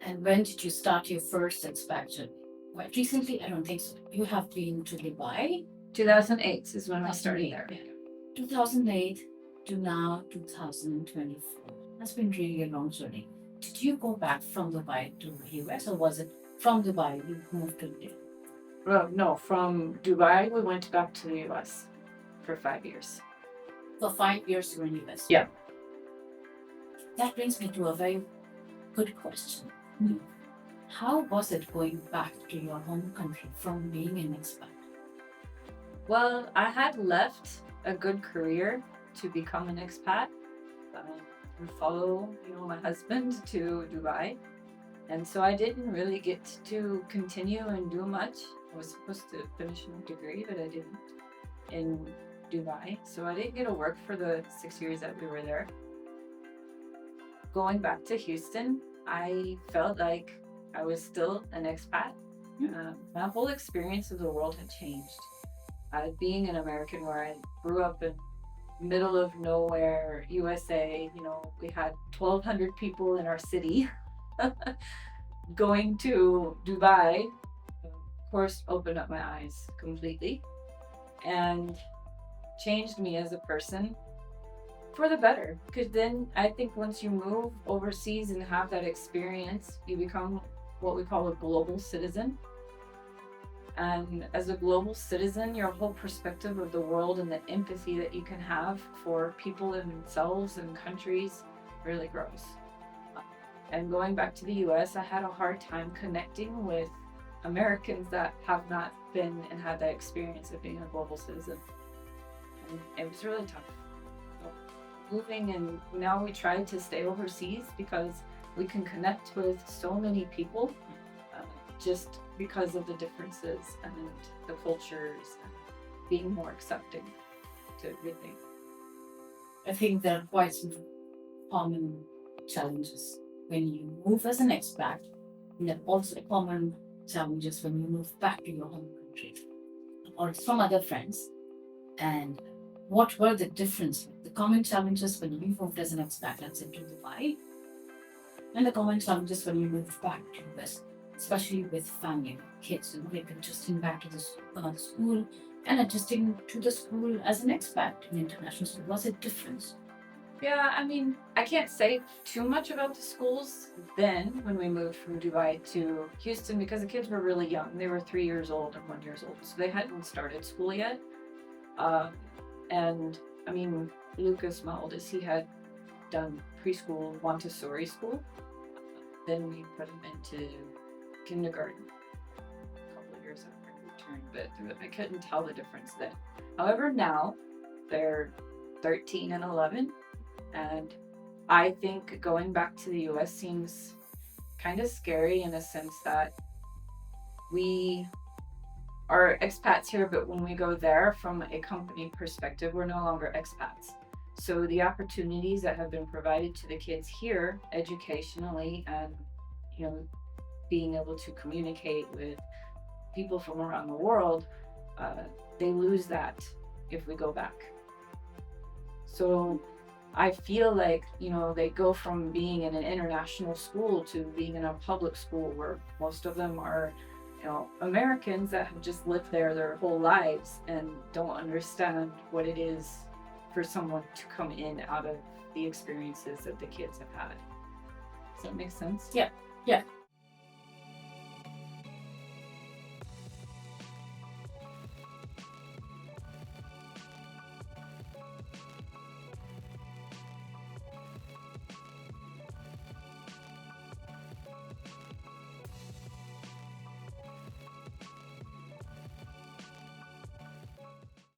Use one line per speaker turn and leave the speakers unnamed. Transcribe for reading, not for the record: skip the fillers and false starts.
And when did you start your first expansion? Quite recently? I don't think so. You have been to Dubai.
2008 is when I started there.
2008 to now 2024. That's been really a long journey. Did you go back from Dubai to the US, or was it from Dubai you moved to India?
Well, no, from Dubai, we went back to the US for 5 years.
For 5 years you were in US?
Yeah.
That brings me to a very good question. How was it going back to your home country from being an expat?
Well, I had left a good career to become an expat and follow, my husband to Dubai. And so I didn't really get to continue and do much. I was supposed to finish my degree, but I didn't in Dubai. So I didn't get to work for the 6 years that we were there. Going back to Houston, I felt like I was still an expat. My whole experience of the world had changed. Being an American, where I grew up in middle of nowhere, USA, we had 1,200 people in our city. Going to Dubai, of course, opened up my eyes completely and changed me as a person for the better. Because then I think once you move overseas and have that experience, you become what we call a global citizen. And as a global citizen, your whole perspective of the world and the empathy that you can have for people and themselves and countries really grows. And going back to the US, I had a hard time connecting with Americans that have not been and had that experience of being a global citizen. And it was really tough. Moving, and now we try to stay overseas because we can connect with so many people just because of the differences and the cultures and being more accepting to everything.
I think there are quite some common challenges when you move as an expat, and there are also common challenges when you move back to your home country or from other friends. And what were the differences, the common challenges when you moved as an expat, let's say to Dubai, and the common challenges when you moved back to US, especially with family, kids, like adjusting back to the school and adjusting to the school as an expat in international school? Was it different?
Yeah, I mean, I can't say too much about the schools then when we moved from Dubai to Houston because the kids were really young. They were 3 years old and 1 year old, so they hadn't started school yet. And I mean, Lucas, my oldest, he had done preschool Montessori school. Then we put him into kindergarten a couple of years after we returned, but I couldn't tell the difference then. However, now they're 13 and 11, and I think going back to the US seems kind of scary in a sense that we are expats here, but when we go there from a company perspective, we're no longer expats. So the opportunities that have been provided to the kids here educationally and, being able to communicate with people from around the world, they lose that if we go back. So I feel like, they go from being in an international school to being in a public school where most of them are, Americans that have just lived there their whole lives and don't understand what it is for someone to come in out of the experiences that the kids have had. Does that make sense?
Yeah.